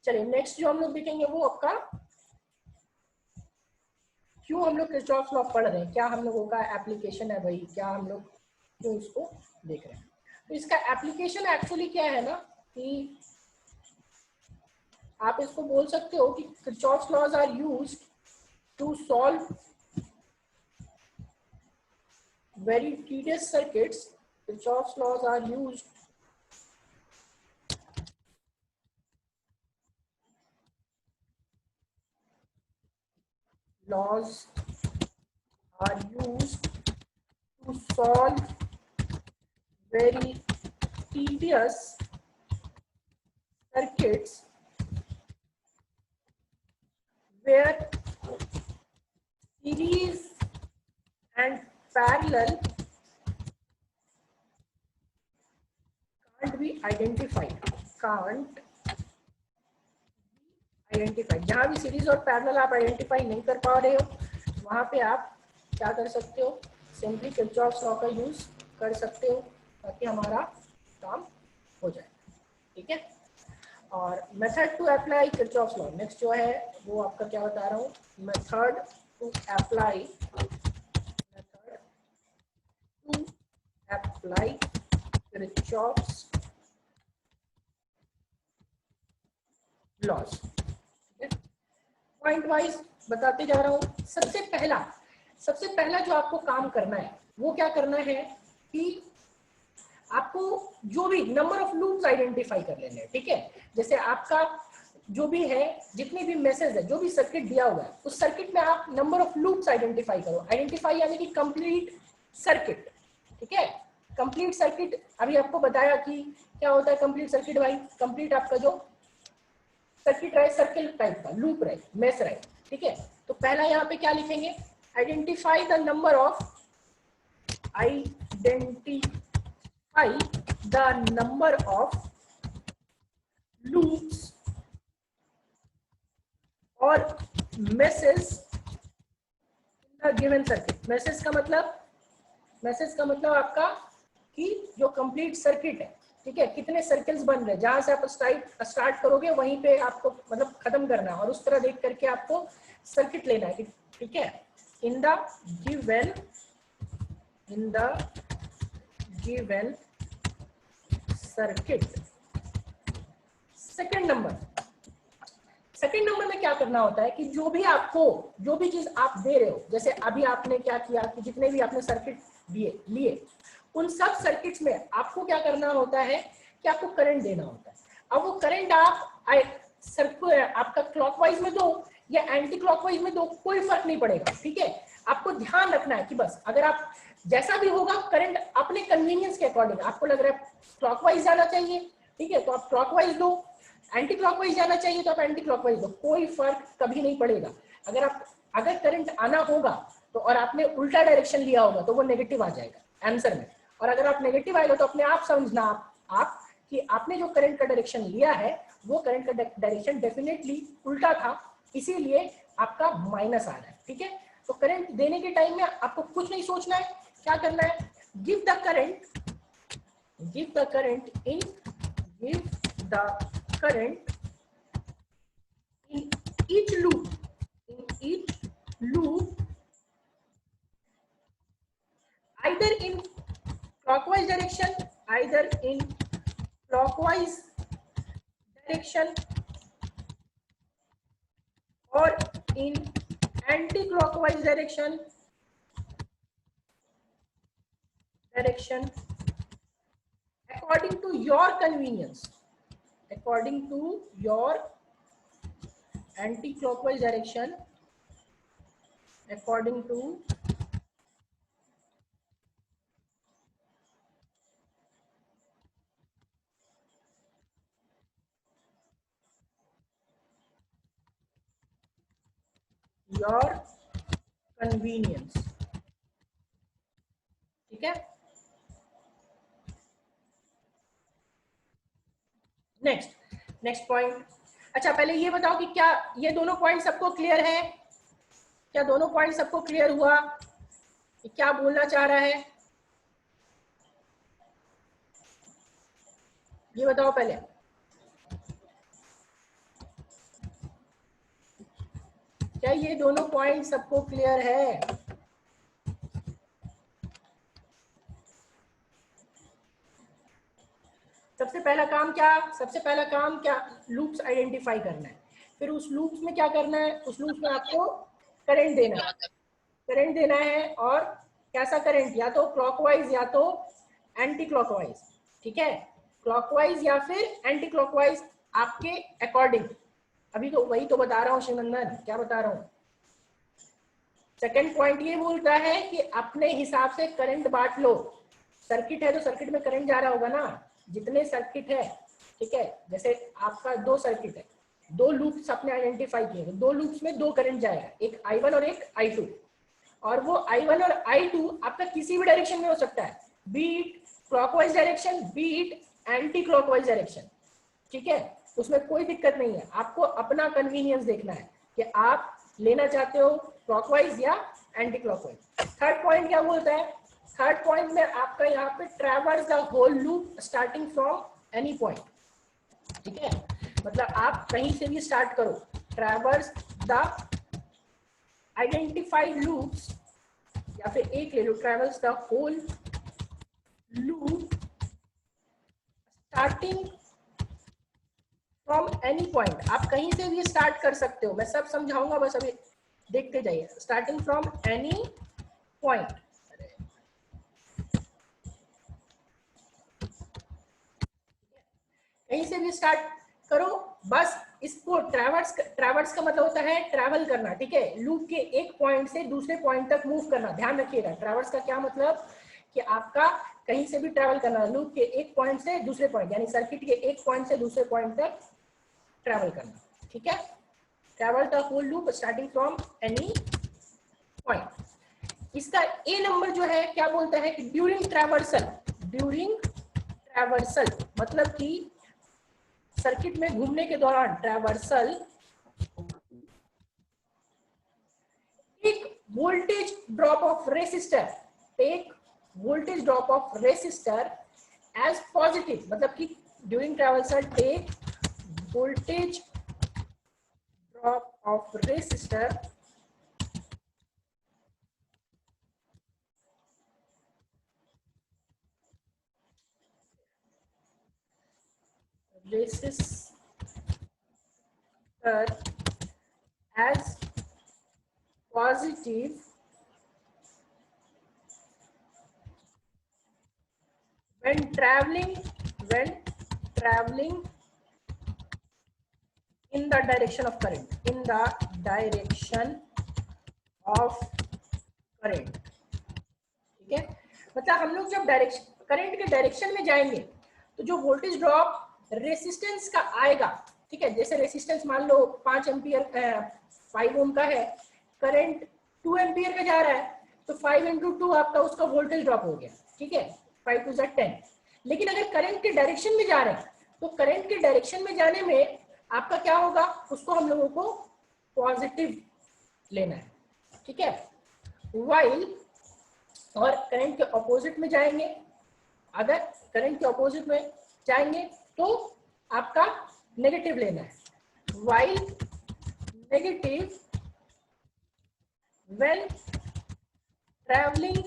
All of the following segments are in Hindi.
चलिए नेक्स्ट जो हम लोग देखेंगे वो आपका क्यों हम लोग किरचॉफ लॉ पढ़ रहे हैं, क्या हम लोगों का एप्लीकेशन है भाई, क्या हम लोग क्यों इसको देख रहे हैं। तो इसका एप्लीकेशन एक्चुअली क्या है ना कि आप इसको बोल सकते हो कि Kirchhoff laws are used to solve very tedious circuits. Kirchhoff's laws are used to solve very tedious circuits where series and parallel can't be identified. जहां भी सीरीज और पैरेलल आप आइडेंटिफाई नहीं कर पा रहे हो वहां पे आप क्या कर सकते हो, सिंपली किरचॉफ्स लॉ का यूज कर सकते हो ताकि हमारा काम हो जाए। ठीक है, और method to apply Kirchhoff's law next जो है वो आपका क्या बता रहा हूँ, method to apply Kirchhoff's laws. Point wise बताते जा रहा हूं। सबसे पहला जो आपको काम करना है वो क्या करना है कि आपको जो भी नंबर ऑफ लूप्स आइडेंटिफाई कर लेने हैं। ठीक है, जैसे आपका जो भी है, जितने भी मैसेज है, जो भी सर्किट दिया हुआ है उस सर्किट में आप नंबर ऑफ लूप्स आइडेंटिफाई करो। आइडेंटिफाई यानी कि कंप्लीट सर्किट। ठीक है, कंप्लीट सर्किट अभी आपको बताया कि क्या होता है कंप्लीट सर्किट भाई। कंप्लीट आपका जो सर्किट रहे सर्किल टाइप का, लूप रहे, मेश रहे। ठीक है, तो पहला यहाँ पे क्या लिखेंगे, identify the number of loops और meshes in the given circuit. Meshes का मतलब आपका कि जो कंप्लीट सर्किट है, ठीक है, कितने सर्कल्स बन रहे हैं, जहां से आप स्टार्ट करोगे वहीं पे आपको मतलब खत्म करना है और उस तरह देख करके आपको सर्किट लेना है। ठीक है, इन the given circuit. Second number में क्या करना होता है कि जो भी चीज आप दे रहे हो, जैसे अभी आपने क्या किया कि जितने भी आपने सर्किट लिए उन सब सर्किट्स में आपको क्या करना होता है कि आपको करंट देना होता है। अब वो करंट आप आपका क्लॉकवाइज में दो या एंटी क्लॉकवाइज में दो, कोई फर्क नहीं पड़ेगा। ठीक है, आपको ध्यान रखना है कि बस अगर आप जैसा भी होगा करंट अपने कन्वीनियंस के अकॉर्डिंग, आपको लग रहा है क्लॉकवाइज जाना चाहिए, ठीक है, तो आप क्लॉकवाइज दो, एंटी क्लॉकवाइज जाना चाहिए तो आप एंटी क्लॉकवाइज दो, कोई फर्क कभी नहीं पड़ेगा। अगर करंट आना होगा तो और आपने उल्टा डायरेक्शन लिया होगा तो वो नेगेटिव आ जाएगा आंसर में, और अगर आप नेगेटिव आएगा तो अपने आप समझना आप कि आपने जो करंट का डायरेक्शन लिया है वो करंट का डायरेक्शन डेफिनेटली उल्टा था, इसीलिए आपका माइनस आ रहा है। ठीक है, तो करंट देने के टाइम में आपको कुछ नहीं सोचना है, क्या करना है, give the current in each loop either in clockwise direction or in anti-clockwise direction according to your convenience, according to your anti-clockwise direction according to your convenience। ठीक है, नेक्स्ट पॉइंट। अच्छा पहले ये बताओ कि क्या ये दोनों पॉइंट सबको क्लियर है, क्या दोनों पॉइंट सबको क्लियर हुआ कि क्या बोलना चाह रहा है, ये बताओ पहले। क्या ये दोनों पॉइंट सबको क्लियर है? सबसे पहला काम क्या, लूप्स आइडेंटिफाई करना है। फिर उस लूप्स में क्या करना है, उस लूप्स में आपको करंट देना है और कैसा करंट, या तो क्लॉकवाइज या तो एंटी क्लॉकवाइज। ठीक है, क्लॉकवाइज या फिर एंटी क्लॉकवाइज आपके अकॉर्डिंग। अभी तो वही तो बता रहा हूँ शिवनंदन, क्या बता रहा हूँ। सेकंड पॉइंट ये बोलता है कि अपने हिसाब से करंट बांट लो। सर्किट है तो सर्किट में करंट जा रहा होगा ना, जितने सर्किट है। ठीक है, जैसे आपका दो सर्किट है, दो लूप्स आपने आइडेंटिफाई किए, दो लूप्स में दो करंट जाएगा, एक I1 और एक I2। और वो I1 और I2 आपका किसी भी डायरेक्शन में हो सकता है, be it clockwise direction, be it anti clockwise direction. ठीक है, उसमें कोई दिक्कत नहीं है, आपको अपना कन्वीनियंस देखना है कि आप लेना चाहते हो क्लॉकवाइज या एंटी क्लॉकवाइज। थर्ड पॉइंट क्या बोलता है, थर्ड पॉइंट में आपका यहाँ पे traverse the whole loop starting from any point. ठीक है, मतलब आप कहीं से भी स्टार्ट करो, ट्रैवर्स द आइडेंटिफाइड लूप्स, या फिर एक ले लो, traverse the whole loop starting from any point. आप कहीं से भी स्टार्ट कर सकते हो, मैं सब समझाऊंगा, बस अभी देखते जाइए। स्टार्टिंग फ्रॉम एनी पॉइंट, कहीं से भी स्टार्ट करो, बस इसको ट्रैवर्स का मतलब होता है ट्रैवल करना। ठीक है, लूप के एक पॉइंट से दूसरे पॉइंट तक मूव करना, ध्यान रखिएगा। ट्रैवर्स का क्या मतलब कि आपका कहीं से भी ट्रैवल करना, लूप के एक पॉइंट से दूसरे पॉइंट, यानी सर्किट के एक पॉइंट से दूसरे पॉइंट तक ट्रैवल करना। ठीक है, travel the whole loop starting from any point. इसका ए नंबर जो है क्या बोलता है कि ड्यूरिंग ट्रैवर्सल मतलब कि सर्किट में घूमने के दौरान, ट्रैवर्सल एक voltage drop of resistor, take voltage drop of resistor as positive, मतलब कि during traversal take voltage drop of resistor as positive when traveling in the direction of current, in the direction of current। ठीक है, मतलब हम लोग जब डायरेक्शन करंट के डायरेक्शन में जाएंगे तो जो वोल्टेज ड्रॉप रेसिस्टेंस का आएगा, ठीक है, जैसे रेसिस्टेंस मान लो 5 एम्पियर 5 ओम का है, करंट 2 एम्पियर का जा रहा है, तो 5 × 2 आपका उसका वोल्टेज ड्रॉप हो गया। ठीक है, 5 × 2 = 10। लेकिन अगर करंट के डायरेक्शन में जा रहे हैं तो करंट के डायरेक्शन में जाने में आपका क्या होगा, उसको हम लोगों को पॉजिटिव लेना है। ठीक है, वाइल और करंट के ऑपोजिट में जाएंगे, अगर करंट के ऑपोजिट में जाएंगे तो आपका नेगेटिव लेना है। While negative when travelling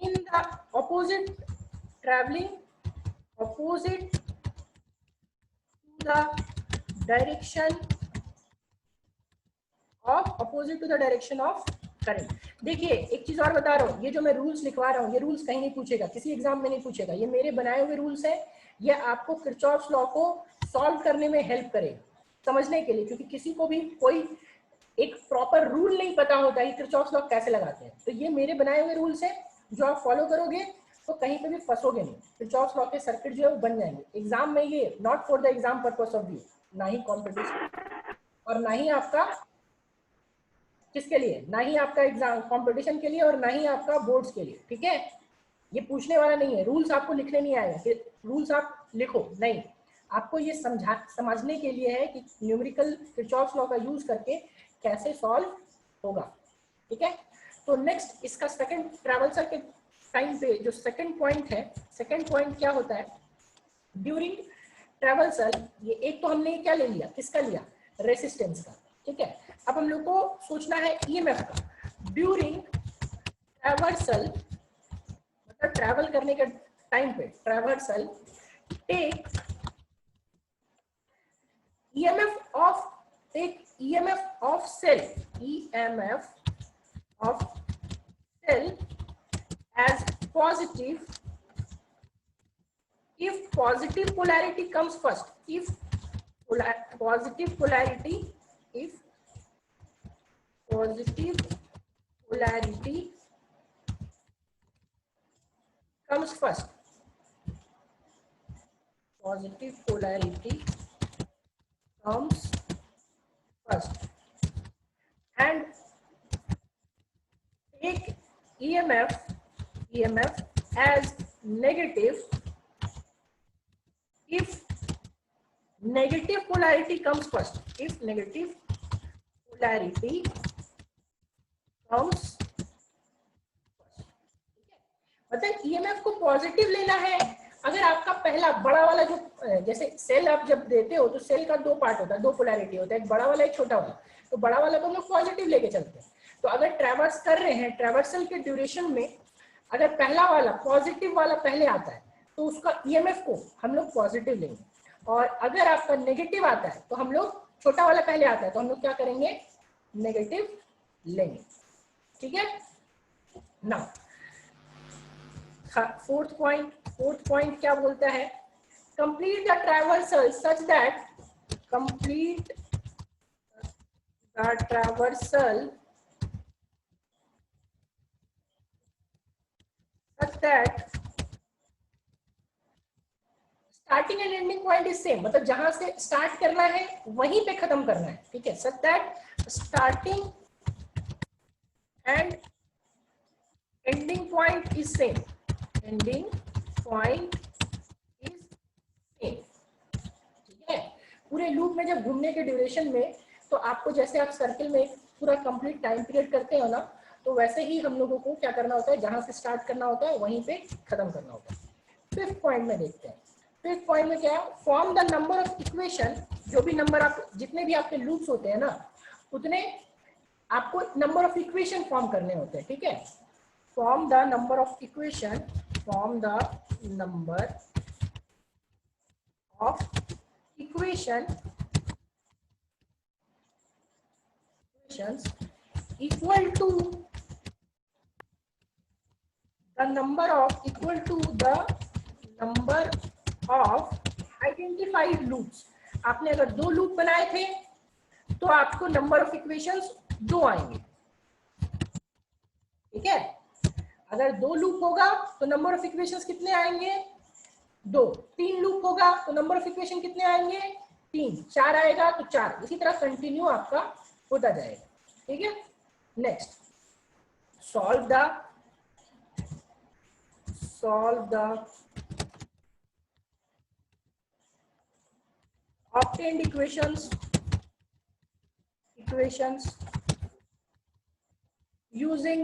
in the opposite, travelling opposite to the direction of current. देखिए एक चीज और बता रहा हूँ, ये जो मैं रूल्स लिखवा रहा हूँ, ये रूल्स कहीं नहीं पूछेगा, किसी एग्जाम में नहीं पूछेगा, ये मेरे बनाए हुए रूल्स है। ये आपको किरचॉफ्स लॉ को सॉल्व करने में हेल्प करेगा, समझने के लिए, क्योंकि किसी को भी कोई एक प्रॉपर रूल नहीं पता होता है किरचॉफ्स लॉ कैसे लगाते हैं। तो ये मेरे बनाए हुए रूल्स है, जो आप फॉलो करोगे तो कहीं पे भी फंसोगे नहीं, किरचॉफ्स लॉ के सर्किट जो है वो बन जाएंगे एग्जाम में। ये not for the exam purpose of view, ना ही कॉम्पिटिशन और ना ही आपका किसके लिए, ना ही आपका एग्जाम कंपटीशन के लिए और ना ही आपका बोर्ड्स के लिए। ठीक है, ये पूछने वाला नहीं है, रूल्स आपको लिखने नहीं आएगा कि रूल्स आप लिखो, नहीं, आपको ये समझने के लिए है कि न्यूमेरिकल किरचॉफ्स लॉ का यूज करके कैसे सॉल्व होगा। ठीक है, तो नेक्स्ट इसका सेकंड ट्रैवल्सर के टाइम पे जो सेकंड पॉइंट है, सेकंड पॉइंट क्या होता है ड्यूरिंग ट्रैवल्सर। ये एक तो हमने क्या ले लिया, किसका लिया, रेसिस्टेंस का, ठीक है। अब हम लोग को सोचना है ईएमएफ का ड्यूरिंग ट्रैवर्सल, मतलब ट्रैवल करने के टाइम पे, traversal take EMF of, take EMF of cell, EMF of cell as positive if positive polarity comes first, if positive polarity, if positive polarity comes first, positive polarity comes first and take EMF as negative if negative polarity comes first, if negative polarity comes first, मतलब ईएमएफ को पॉजिटिव लेना है। अगर आपका पहला बड़ा वाला जो, जैसे सेल आप जब देते हो तो सेल का दो पार्ट होता है, दो पोलैरिटी होता है, एक बड़ा वाला एक छोटा वाला, तो बड़ा वाला को हम लोग पॉजिटिव लेके चलते हैं। तो अगर ट्रैवर्स कर रहे हैं, ट्रैवर्सल के ड्यूरेशन में अगर पहला वाला पॉजिटिव वाला पहले आता है तो उसका ईएमएफ को हम लोग पॉजिटिव लेंगे, और अगर आपका नेगेटिव आता है तो हम लोग, छोटा वाला पहले आता है तो हम लोग क्या करेंगे, नेगेटिव लेंगे, ठीक है ना। फोर्थ पॉइंट क्या बोलता है, complete the traversal such that, complete the traversal such that starting and ending point is same, मतलब जहां से स्टार्ट करना है वहीं पे खत्म करना है, ठीक है। Such that starting and ending point is same, ending point is same, ठीक है। पूरे लूप में जब घूमने के ड्यूरेशन में, तो आपको जैसे आप सर्किल में पूरा कंप्लीट टाइम पीरियड करते हो ना, तो वैसे ही हम लोगों को क्या करना होता है, जहां से स्टार्ट करना होता है वहीं पे खत्म करना होता है। फिफ्थ पॉइंट में देखते हैं, फिफ्थ पॉइंट में क्या है, form the number of equation, जो भी नंबर आप, जितने भी आपके लूप्स होते हैं ना, उतने आपको नंबर ऑफ इक्वेशन फॉर्म करने होते हैं, ठीक है। Form the number of equation, form the number of equation equal to the number of identified loops। आपने अगर दो लूप बनाए थे तो आपको नंबर ऑफ इक्वेशंस दो आएंगे, ठीक है। अगर दो लूप होगा तो नंबर ऑफ इक्वेशंस कितने आएंगे, दो। तीन लूप होगा तो नंबर ऑफ इक्वेशन कितने आएंगे, तीन। चार आएगा तो चार, इसी तरह कंटिन्यू आपका होता जाएगा, ठीक है। Next, solve the obtained equations using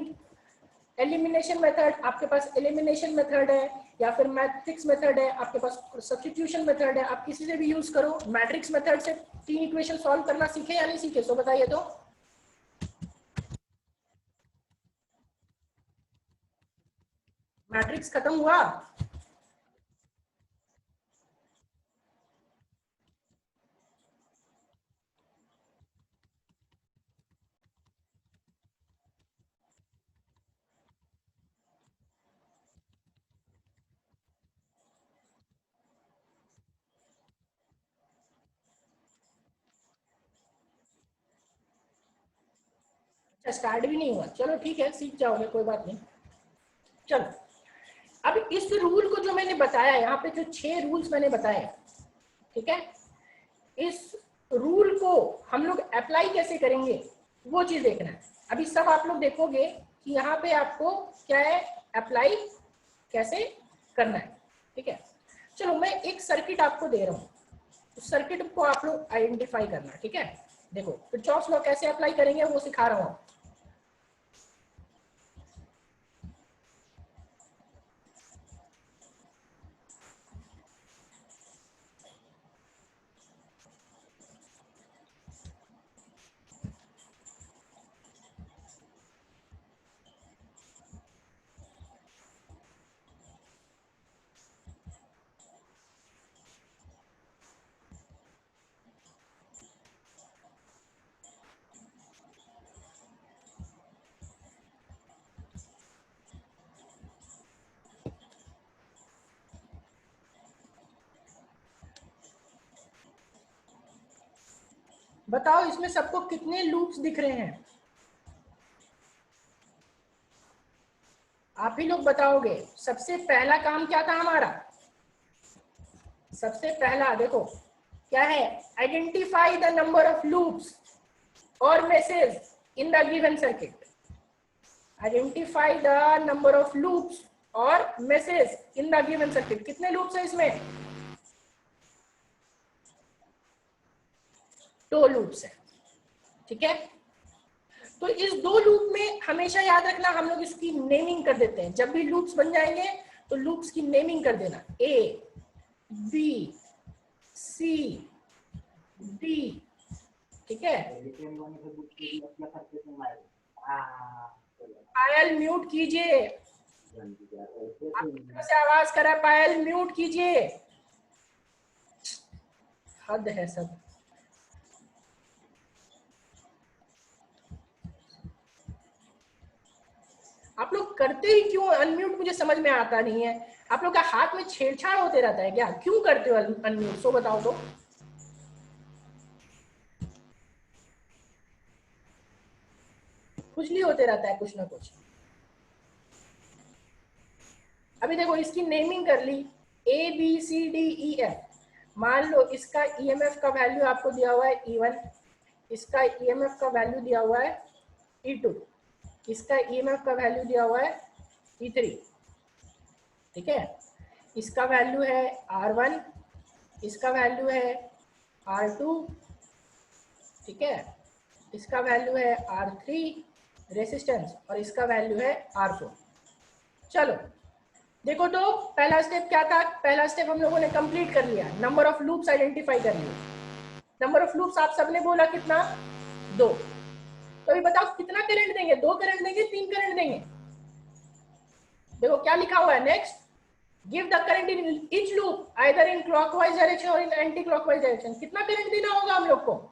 elimination method. आपके पास एलिमिनेशन मेथड है या फिर मैट्रिक्स मेथड है, आपके पास सब्स्टिट्यूशन मेथड है, आप किसी से भी यूज करो। मैट्रिक्स मेथड से तीन इक्वेशन सॉल्व करना सीखे या नहीं सीखे, तो बताइए। तो मैट्रिक्स खत्म हुआ, स्टार्ट भी नहीं हुआ, चलो ठीक है, सीख जाओगे, कोई बात नहीं। चलो, अब इस रूल को जो मैंने बताया, यहाँ पे जो 6 रूल्स मैंने बताए, ठीक है, इस रूल को हम लोग अप्लाई कैसे करेंगे वो चीज देखना है। अभी सब आप लोग देखोगे कि यहाँ पे आपको क्या है, अप्लाई कैसे करना है, ठीक है। चलो, मैं एक सर्किट आपको दे रहा हूँ, उस सर्किट को आप लोग आइडेंटिफाई करना, ठीक है। देखो, किरचॉफ्स लॉ कैसे अप्लाई करेंगे वो सिखा रहा हूँ। बताओ इसमें सबको कितने लूप्स दिख रहे हैं? आप ही लोग बताओगे। सबसे पहला काम क्या था हमारा? सबसे पहला देखो क्या है, identify the number of loops और meshes in the given circuit. Identify the number of loops और meshes in the given circuit. कितने लूप्स है इसमें? 2 लूप्स है, ठीक है। तो इस 2 लूप में हमेशा याद रखना, हम लोग इसकी नेमिंग कर देते हैं। जब भी लूप्स बन जाएंगे तो लूप्स की नेमिंग कर देना, ए बी सी डी, ठीक है। पायल म्यूट कीजिए, आपकी तरफ से आवाज करा, पायल म्यूट कीजिए। हद है सब। आप लोग करते ही क्यों अनम्यूट, मुझे समझ में आता नहीं है। आप लोग का हाथ में छेड़छाड़ होते रहता है क्या? क्यों करते हो अनम्यूट, सो बताओ तो। कुछ नहीं होते रहता है कुछ ना कुछ। अभी देखो इसकी नेमिंग कर ली, A B C D E F. मान लो इसका ईएमएफ का वैल्यू आपको दिया हुआ है E1, इसका ईएमएफ का वैल्यू दिया हुआ है E2, इसका ईएमएफ का वैल्यू दिया हुआ है E3, ठीक है। इसका वैल्यू है R1, इसका वैल्यू है R2, ठीक है। इसका वैल्यू है R3 रेसिस्टेंस और इसका वैल्यू है R4। चलो देखो तो पहला स्टेप क्या था? पहला स्टेप हम लोगों ने कंप्लीट कर लिया, नंबर ऑफ लूप्स आइडेंटिफाई कर लिए। नंबर ऑफ लूप्स आप सबने बोला कितना? 2। तो अभी बताओ कितना करंट देंगे? 2 करंट देंगे, 3 करंट देंगे? देखो क्या लिखा हुआ है next, give the current in each loop either in clockwise direction और इन एंटी क्लॉकवाइज डायरेक्शन। कितना करंट देना होगा हम लोग को?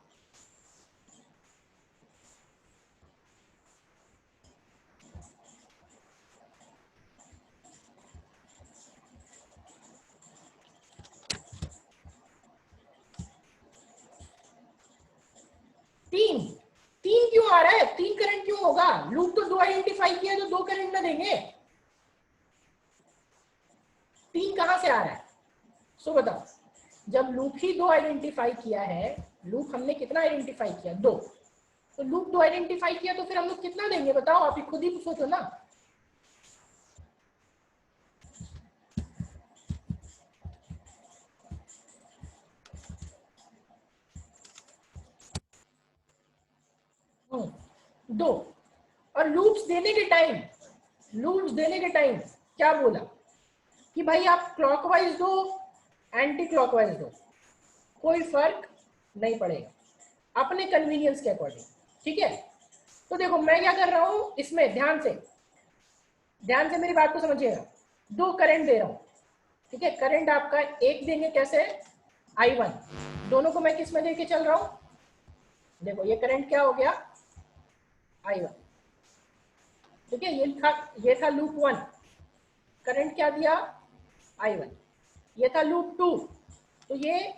तीन। 3 क्यों आ रहा है? 3 करंट क्यों होगा? लूप तो 2 आइडेंटिफाई किया तो 2 करंट ना देंगे। 3 कहां से आ रहा है? सो बताओ, जब लूप ही 2 आइडेंटिफाई किया है, लूप हमने कितना आइडेंटिफाई किया? 2। तो लूप 2 आइडेंटिफाई किया तो फिर हम लोग कितना देंगे बताओ? आप ही खुद ही सोचो ना। दो। और लूप्स देने के टाइम, लूप्स देने के टाइम क्या बोला कि भाई आप क्लॉकवाइज दो, एंटी क्लॉकवाइज दो, कोई फर्क नहीं पड़ेगा, अपने कन्वीनियंस के अकॉर्डिंग, ठीक है। तो देखो मैं क्या कर रहा हूं इसमें, ध्यान से मेरी बात को समझिएगा। 2 करंट दे रहा हूं, ठीक है। करंट आपका एक देंगे कैसे? I1। दोनों को मैं किस में देके चल रहा हूं? देखो ये करंट क्या हो गया? I1, ठीक है। ये था लूप 1, करंट क्या दिया? I1। ये था लूप 2, तो ये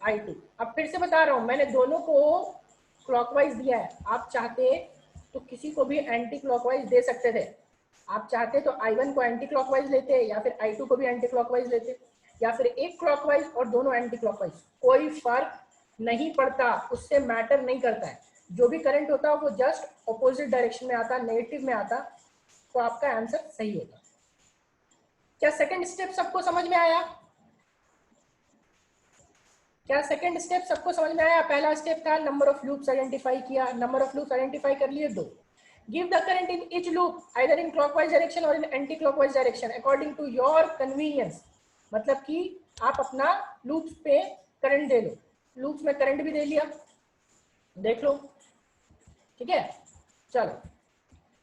I2। अब फिर से बता रहा हूं, मैंने दोनों को क्लॉकवाइज दिया है। आप चाहते तो किसी को भी एंटी क्लॉकवाइज दे सकते थे। आप चाहते तो I1 को एंटी क्लॉकवाइज लेते, या फिर I2 को भी एंटी क्लॉकवाइज लेते, या फिर एक क्लॉकवाइज और दोनों एंटी क्लॉकवाइज, कोई फर्क नहीं पड़ता, उससे मैटर नहीं करता है। जो भी करंट होता है वो जस्ट ऑपोजिट डायरेक्शन में आता, नेगेटिव में आता, तो आपका आंसर सही होगा। क्या सेकंड स्टेप सबको समझ में आया? क्या सेकंड स्टेप सबको समझ में आया? पहला स्टेप था नंबर ऑफ लूप्स आइडेंटिफाई किया, नंबर ऑफ लूप्स आइडेंटिफाई कर लिए 2। Give the current in each loop either in clockwise direction और in anti clockwise direction according to your convenience. मतलब कि आप अपना लूप्स पे करंट दे लो। लूप्स में करंट भी दे लिया, देख लो, ठीक है। चलो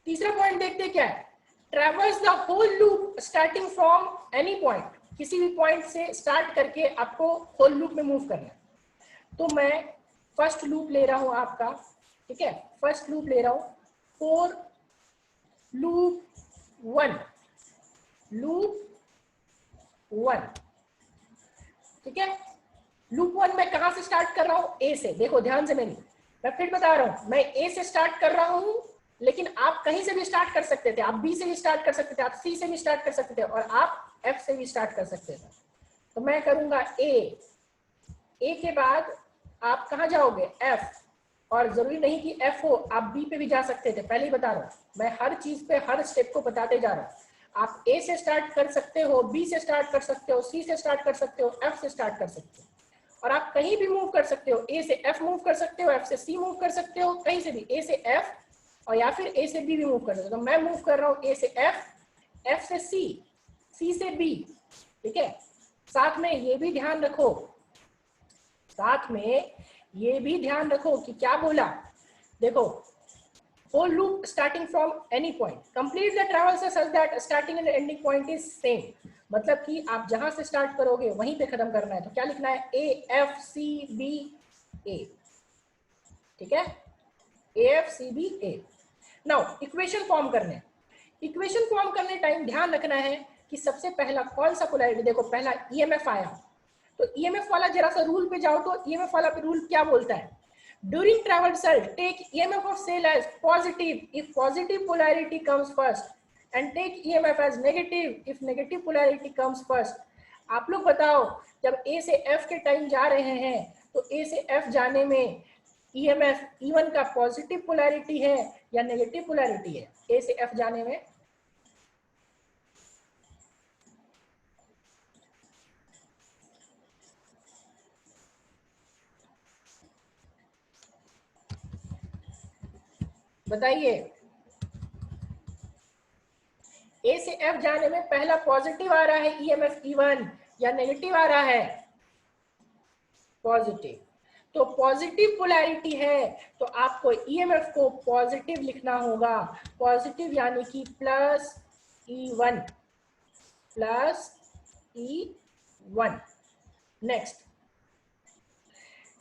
तीसरा पॉइंट देखते क्या है, traverse the whole loop starting from any point. किसी भी पॉइंट से स्टार्ट करके आपको होल लूप में मूव करना है। तो मैं फर्स्ट लूप ले रहा हूं आपका, ठीक है। फर्स्ट लूप ले रहा हूं फॉर लूप 1, लूप 1, ठीक है। लूप 1 मैं कहां से स्टार्ट कर रहा हूं? ए से। देखो ध्यान से मेरी, मैं फिर बता रहा हूं, मैं ए से स्टार्ट कर रहा हूं, लेकिन आप कहीं से भी स्टार्ट कर सकते थे, आप बी से भी स्टार्ट कर सकते थे, आप सी से भी स्टार्ट कर सकते थे, और आप एफ से भी स्टार्ट कर सकते थे। तो मैं करूंगा ए के बाद आप कहां जाओगे? एफ। और जरूरी नहीं कि एफ हो, आप बी पे भी जा सकते थे, पहले ही बता रहा हूँ, मैं हर चीज पे हर स्टेप को बताते जा रहा हूँ। आप ए से स्टार्ट कर सकते हो, बी से स्टार्ट कर सकते हो, सी से स्टार्ट कर सकते हो, एफ से स्टार्ट कर सकते हो, और आप कहीं भी मूव कर सकते हो। ए से एफ मूव कर सकते हो, एफ से सी मूव कर सकते हो, कहीं से भी ए से एफ, और या फिर ए से बी भी मूव कर सकते हो। तो मैं मूव कर रहा हूँ ए से एफ, एफ से सी, सी से बी, ठीक है। साथ में ये भी ध्यान रखो, साथ में ये भी ध्यान रखो कि क्या बोला, देखो, whole loop starting from any point, complete the traversal such that starting and ending point is same, मतलब कि आप जहां से स्टार्ट करोगे वहीं पे खत्म करना है। तो क्या लिखना है? A F C B A, ठीक है, A F C B A. Now equation form करने, इक्वेशन फॉर्म करने टाइम ध्यान रखना है कि सबसे पहला कौन सा पोलैरिटी, देखो पहला ईएमएफ आया, तो ईएमएफ वाला जरा सा रूल पे जाओ, तो ईएमएफ वाला रूल क्या बोलता है? During traversal, take EMF of cell as positive if positive polarity comes first, and take EMF as negative if negative polarity comes first. आप लोग बताओ, जब A से F के टाइम जा रहे हैं, तो A से F जाने में EMF E1 का पॉजिटिव पोलैरिटी है या नेगेटिव पोलैरिटी है? A से F जाने में बताइए। ए से एफ जाने में पहला पॉजिटिव आ रहा है ईएमएफ E1 या नेगेटिव आ रहा है? पॉजिटिव। तो पॉजिटिव पोलैरिटी है तो आपको ईएमएफ को पॉजिटिव लिखना होगा, पॉजिटिव यानी कि plus E1, plus E1। Next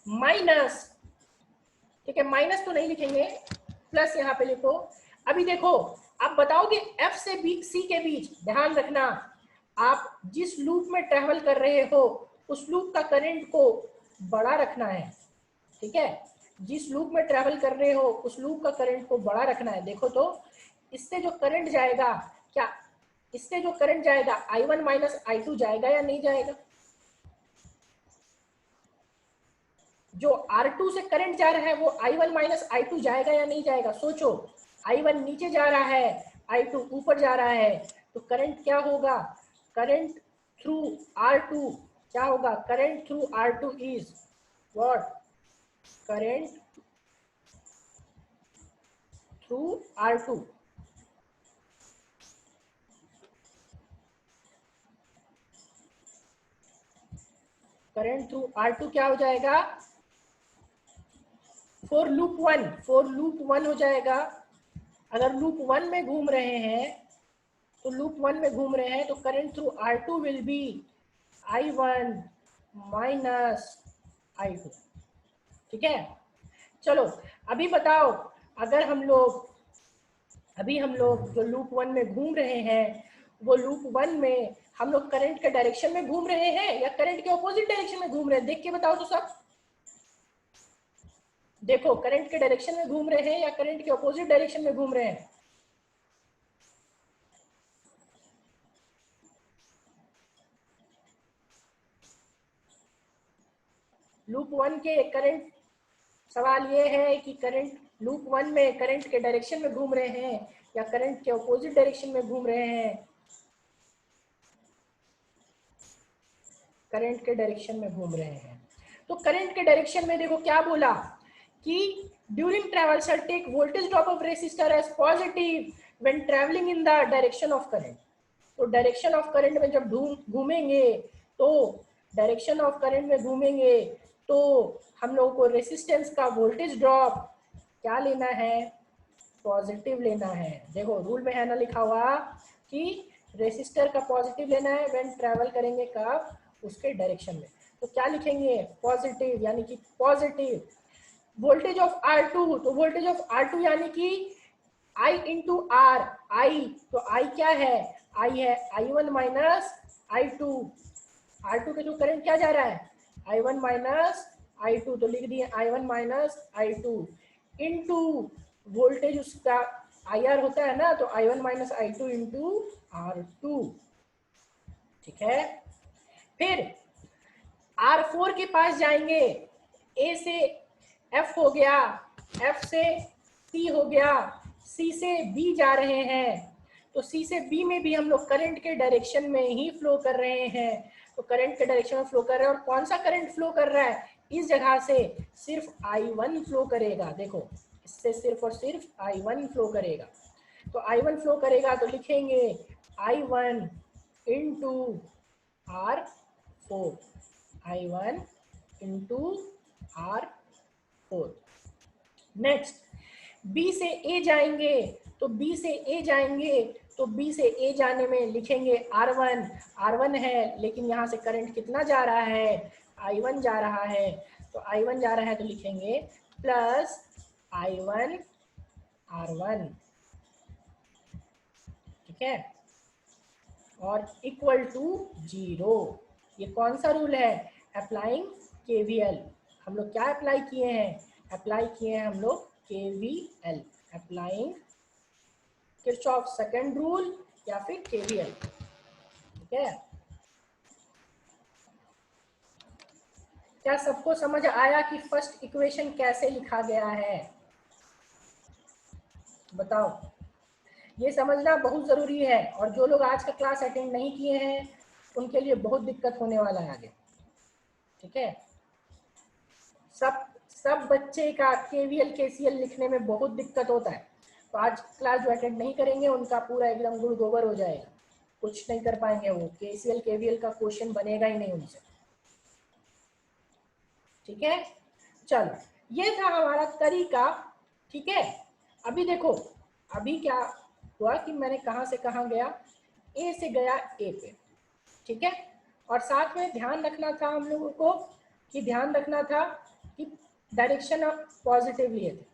minus, ठीक है, माइनस तो नहीं लिखेंगे, प्लस यहाँ पे लिखो। अभी देखो, आप बताओगे एफ से बी सी के बीच, ध्यान रखना, आप जिस लूप में ट्रेवल कर रहे हो उस लूप का करंट को बड़ा रखना है, ठीक है, जिस लूप में ट्रेवल कर रहे हो उस लूप का करंट को बड़ा रखना है। देखो तो इससे जो करंट जाएगा, क्या इससे जो करंट जाएगा I1 माइनस I2 जाएगा या नहीं जाएगा? जो R2 से करंट जा रहा है वो I1 माइनस I2 जाएगा या नहीं जाएगा? सोचो, I1 नीचे जा रहा है, I2 ऊपर जा रहा है, तो करंट क्या होगा? करंट थ्रू R2 क्या होगा? Current through R2 is what? Current through R2, current through R2 क्या हो जाएगा? फॉर लूप वन हो जाएगा। अगर लूप 1 में घूम रहे हैं, तो लूप 1 में घूम रहे हैं तो current through R2 will be I1 minus I2, ठीक है। चलो अभी बताओ, अगर हम लोग जो लूप 1 में घूम रहे हैं, वो लूप 1 में हम लोग करंट के डायरेक्शन में घूम रहे हैं या करंट के ऑपोजिट डायरेक्शन में घूम रहे हैं? देख के बताओ तो सब, देखो करंट के डायरेक्शन में घूम रहे हैं या करंट के ऑपोजिट डायरेक्शन में घूम रहे हैं? लूप 1 के करंट, सवाल ये है कि करंट लूप 1 में करंट के डायरेक्शन में घूम रहे हैं या करंट के ऑपोजिट डायरेक्शन में घूम रहे हैं? करंट के डायरेक्शन में घूम रहे हैं। तो करंट के डायरेक्शन में देखो क्या बोला कि during traversal take voltage drop of resistor as positive when travelling in the direction of current. तो डायरेक्शन ऑफ करंट में जब घूमेंगे, तो डायरेक्शन ऑफ करंट में घूमेंगे तो हम लोगों को रेसिस्टेंस का वोल्टेज ड्रॉप क्या लेना है? पॉजिटिव लेना है। देखो रूल में है ना लिखा हुआ कि रेसिस्टर का पॉजिटिव लेना है व्हेन ट्रैवल करेंगे कब? उसके डायरेक्शन में। तो क्या लिखेंगे? पॉजिटिव, यानी कि पॉजिटिव वोल्टेज ऑफ R2। तो वोल्टेज ऑफ R2 यानी कि I इंटू आर, आई, तो I क्या है? I है I1 माइनस I2। R2 के थ्रू करंट क्या जा रहा है? I1 माइनस I2, तो लिख दिए I1 minus I2 into voltage उसका IR होता है ना, तो I1 minus I2 into R2। ठीक है, फिर R4 के पास जाएंगे, A से F हो गया, F से C हो गया, C से B जा रहे हैं, तो C से B में भी हम लोग करंट के डायरेक्शन में ही फ्लो कर रहे हैं। तो करंट के डायरेक्शन में फ्लो कर रहे हैं, और कौन सा करंट फ्लो कर रहा है, इस जगह से सिर्फ I1 फ्लो करेगा। देखो, इससे सिर्फ और सिर्फ I1 फ्लो करेगा। तो I1 फ्लो करेगा तो लिखेंगे I1 into R4, I1 into R4। Next B से A जाएंगे, तो B से A जाएंगे, तो B से A जाने में लिखेंगे R1, R1 है, लेकिन यहाँ से करंट कितना जा रहा है, I1 जा रहा है, तो I1 जा रहा है तो लिखेंगे प्लस I1 R1। ठीक है, और इक्वल टू 0। ये कौन सा रूल है, अप्लाइंग KVL। हम लोग क्या अप्लाई किए हैं, अप्लाई किए हैं हम लोग KVL, applying Kirchhoff second rule या फिर KVL। ठीक है, क्या सबको समझ आया कि फर्स्ट इक्वेशन कैसे लिखा गया है, बताओ। ये समझना बहुत जरूरी है, और जो लोग आज का क्लास अटेंड नहीं किए हैं उनके लिए बहुत दिक्कत होने वाला है आगे। ठीक है, सब बच्चे का KVL KCL लिखने में बहुत दिक्कत होता है, तो आज क्लास जो अटेंड नहीं करेंगे उनका पूरा एकदम गुड़ गोबर हो जाएगा, कुछ नहीं कर पाएंगे वो, KCL KVL का क्वेश्चन बनेगा ही नहीं उनसे। ठीक है, चलो ये था हमारा तरीका। ठीक है, अभी देखो, अभी क्या हुआ कि मैंने कहां से कहां गया, A से गया A पे। ठीक है, और साथ में ध्यान रखना था हम लोगों को, कि ध्यान रखना था कि डायरेक्शन पॉजिटिव लिए थे।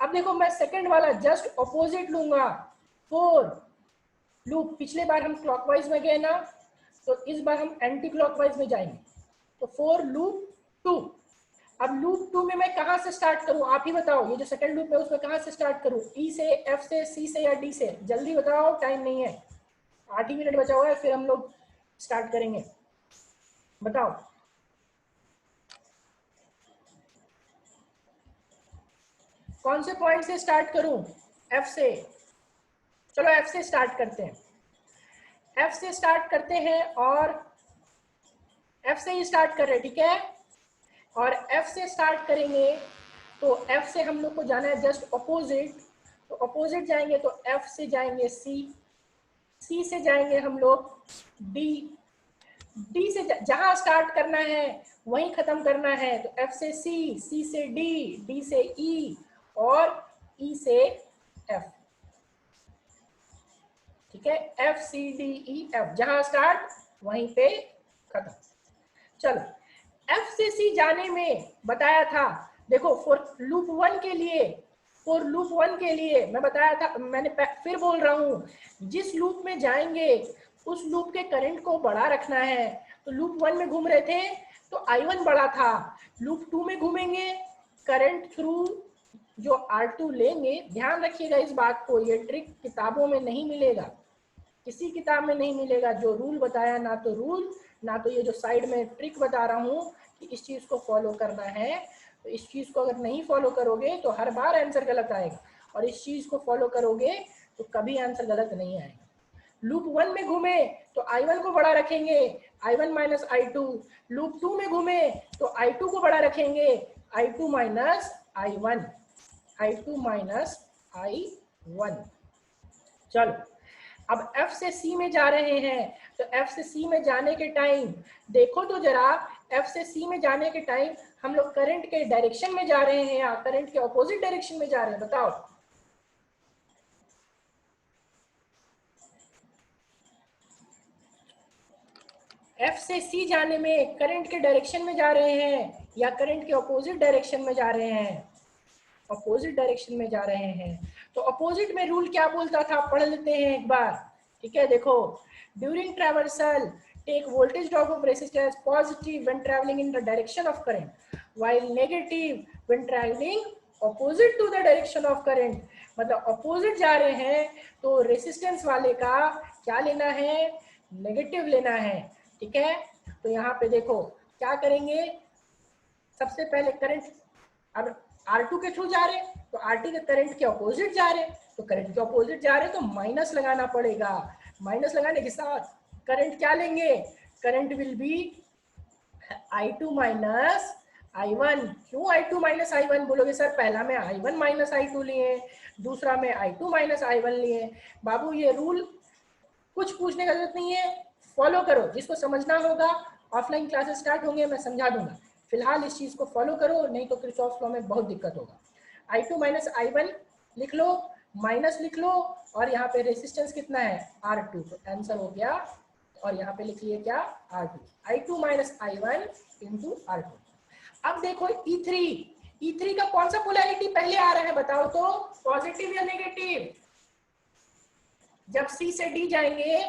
अब देखो, मैं सेकंड वाला जस्ट ऑपोजिट लूंगा, 4 लूप। पिछले बार हम क्लॉकवाइज में गए ना, तो इस बार हम एंटी क्लॉकवाइज में जाएंगे, तो 4 लूप 2। अब लूप 2 में मैं कहां से स्टार्ट करूं, आप ही बताओ, ये जो सेकंड लूप है उसमें कहां से स्टार्ट करूं, E से, F से, C से या D से, जल्दी बताओ, टाइम नहीं है, 8 ही मिनट बचा हुआ है, फिर हम लोग स्टार्ट करेंगे, बताओ। कौन से पॉइंट से स्टार्ट करूं, F से, चलो F से स्टार्ट करते हैं, F से स्टार्ट करते हैं, और F से ही स्टार्ट कर रहे हैं। ठीक है, और F से स्टार्ट करेंगे, तो F से हम लोग को जाना है जस्ट ऑपोजिट, तो ऑपोजिट जाएंगे तो F से जाएंगे C, C से जाएंगे हम लोग D, D से जहां स्टार्ट करना है वहीं खत्म करना है, तो F से C, C से D, D से E, और E से F। ठीक है, F C D E F, जहां स्टार्ट वहीं पे खत्म। चलो, F से C जाने में बताया था, देखो फॉर लूप 1 के लिए, फॉर लूप 1 के लिए मैं बताया था, मैंने फिर बोल रहा हूँ, जिस लूप में जाएंगे उस लूप के करंट को बड़ा रखना है। तो लूप 1 में घूम रहे थे तो I1 बड़ा था, लूप 2 में घूमेंगे, करंट थ्रू जो R2 लेंगे, ध्यान रखिएगा इस बात को, ये ट्रिक किताबों में नहीं मिलेगा, किसी किताब में नहीं मिलेगा। जो रूल बताया, ना तो रूल, ना तो ये जो साइड में ट्रिक बता रहा हूँ कि इस चीज को फॉलो करना है, तो इस चीज को अगर नहीं फॉलो करोगे तो हर बार आंसर गलत आएगा, और इस चीज को फॉलो करोगे तो कभी आंसर गलत नहीं आएगा। लूप 1 में घूमे तो I1 को बड़ा रखेंगे, I1 माइनस I2। लूप 2 में घूमे तो I2 को बड़ा रखेंगे, I2 minus I1, I2 minus I1। चलो, अब F से C में जा रहे हैं, तो F से C में जाने के टाइम देखो तो जरा, F से C में जाने के टाइम हम लोग करंट के डायरेक्शन में जा रहे हैं या करंट के ऑपोजिट डायरेक्शन में जा रहे हैं, बताओ। F से C जाने में करंट के डायरेक्शन में जा रहे हैं या करंट के ऑपोजिट डायरेक्शन में जा रहे हैं, ऑपोजिट डायरेक्शन में जा रहे हैं। तो ऑपोजिट में रूल क्या बोलता था, पढ़ लेते हैं एक बार। ठीक है, देखो, during traversal take voltage drop of resistor as positive when traveling in the direction of current, while negative when traveling opposite to the direction of current. मतलब opposite जा रहे हैं तो resistance वाले का क्या लेना है, नेगेटिव लेना है, ठीक है। तो यहाँ पे देखो क्या करेंगे, सबसे पहले करंट, अब R2 के थ्रू जा रहे हैं तो RT के करंट के अपोजिट जा रहे हैं, तो करंट के अपोजिट जा रहे हैं तो माइनस लगाना पड़ेगा। माइनस लगाने के साथ करंट क्या लेंगे, current will be I2 minus I1। क्यों I2 माइनस I1 बोलोगे सर, पहला में I1 माइनस I2 लिए, दूसरा में I2 माइनस I1 लिए। बाबू ये रूल कुछ पूछने का जरूरत नहीं है, फॉलो करो, जिसको समझना होगा ऑफलाइन क्लासेस स्टार्ट होंगे मैं समझा दूंगा, फिलहाल इस चीज को फॉलो करो, नहीं तो किरचॉफ लॉ में बहुत दिक्कत होगा। I2 माइनस I1 लिख लो, माइनस लिख लो, और यहाँ पे रेजिस्टेंस कितना है R2, तो आंसर हो गया, और यहाँ पे लिख लिए क्या R2, I2 minus I1 into R2। अब देखो E3 का कौन सा पोलैरिटी पहले आ रहा है बताओ तो, पॉजिटिव या नेगेटिव। जब C से D जाएंगे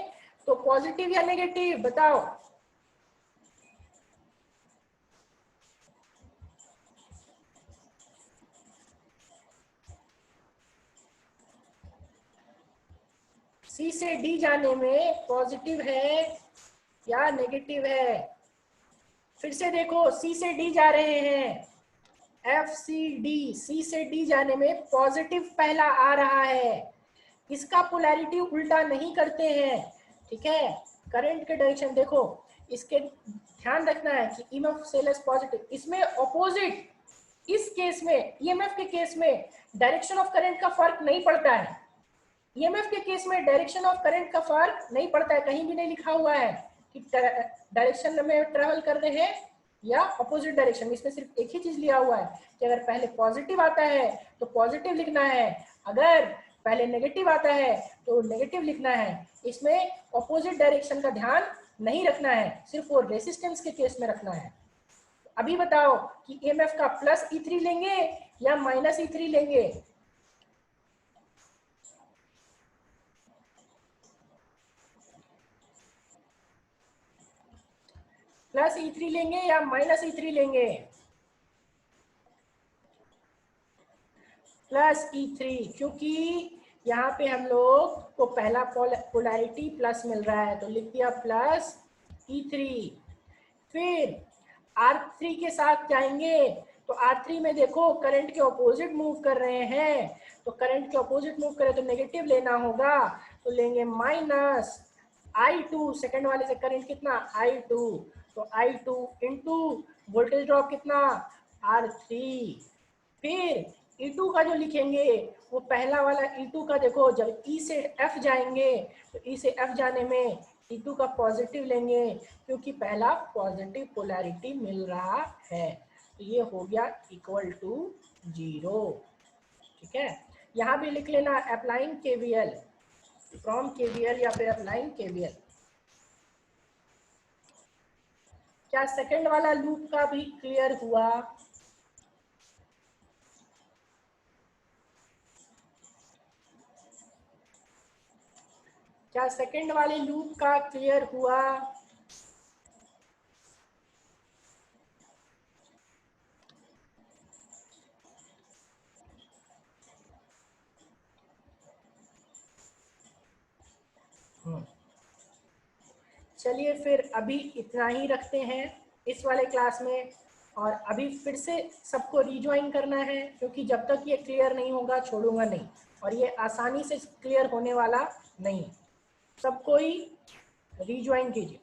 तो पॉजिटिव या नेगेटिव बताओ, C से D जाने में पॉजिटिव है या नेगेटिव है। फिर से देखो C से D जा रहे हैं, FCD, C से D जाने में पॉजिटिव पहला आ रहा है, इसका पोलैरिटी उल्टा नहीं करते हैं, ठीक है। करंट के डायरेक्शन देखो, इसके ध्यान रखना है कि ईएमएफ सेलेस पॉजिटिव, इसमें ऑपोजिट, इस केस में ईएमएफ के केस में डायरेक्शन ऑफ करंट का फर्क नहीं पड़ता है, ईएमएफ के केस में डायरेक्शन ऑफ करंट का फर्क नहीं पड़ता है, कहीं भी नहीं लिखा हुआ है कि डायरेक्शन में ट्रेवल कर रहे हैं या अपोजिट डायरेक्शन, इसमें सिर्फ एक ही चीज लिया हुआ है कि अगर पहले पॉजिटिव आता है तो पॉजिटिव लिखना है, अगर पहले नेगेटिव आता है तो नेगेटिव लिखना है, इसमें अपोजिट डायरेक्शन का ध्यान नहीं रखना है, सिर्फ वो रेजिस्टेंस के केस में रखना है। अभी बताओ कि ईएमएफ का प्लस E3 लेंगे या माइनस E3 लेंगे, प्लस E3 लेंगे या माइनस E3 लेंगे, प्लस E3, क्योंकि यहाँ पे हम लोग को पहला पोलैरिटी प्लस मिल रहा है तो लिख दिया प्लस E3। फिर R3 के साथ जाएंगे तो R3 में देखो करंट के ऑपोजिट मूव कर रहे हैं, तो करंट के ऑपोजिट मूव करे तो नेगेटिव लेना होगा, तो लेंगे माइनस I2, सेकंड वाले से करंट कितना I2, तो I2 इंटू वोल्टेज ड्रॉप कितना R3। फिर E2 का जो लिखेंगे वो पहला वाला E2 का देखो, जब E से F जाएंगे तो E से F जाने में E2 का पॉजिटिव लेंगे क्योंकि पहला पॉजिटिव पोलैरिटी मिल रहा है, तो ये हो गया इक्वल टू 0, ठीक है। यहाँ भी लिख लेना अप्लाइंग KVL, फ्रॉम KVL या फिर अप्लाइंग KVL। क्या सेकंड वाला लूप का भी क्लियर हुआ, क्या सेकंड वाले लूप का क्लियर हुआ, चलिए फिर अभी इतना ही रखते हैं इस वाले क्लास में, और अभी फिर से सबको रिज्वाइन करना है क्योंकि जब तक ये क्लियर नहीं होगा छोड़ूंगा नहीं, और ये आसानी से क्लियर होने वाला नहीं, सब कोई रिज्वाइन कीजिए।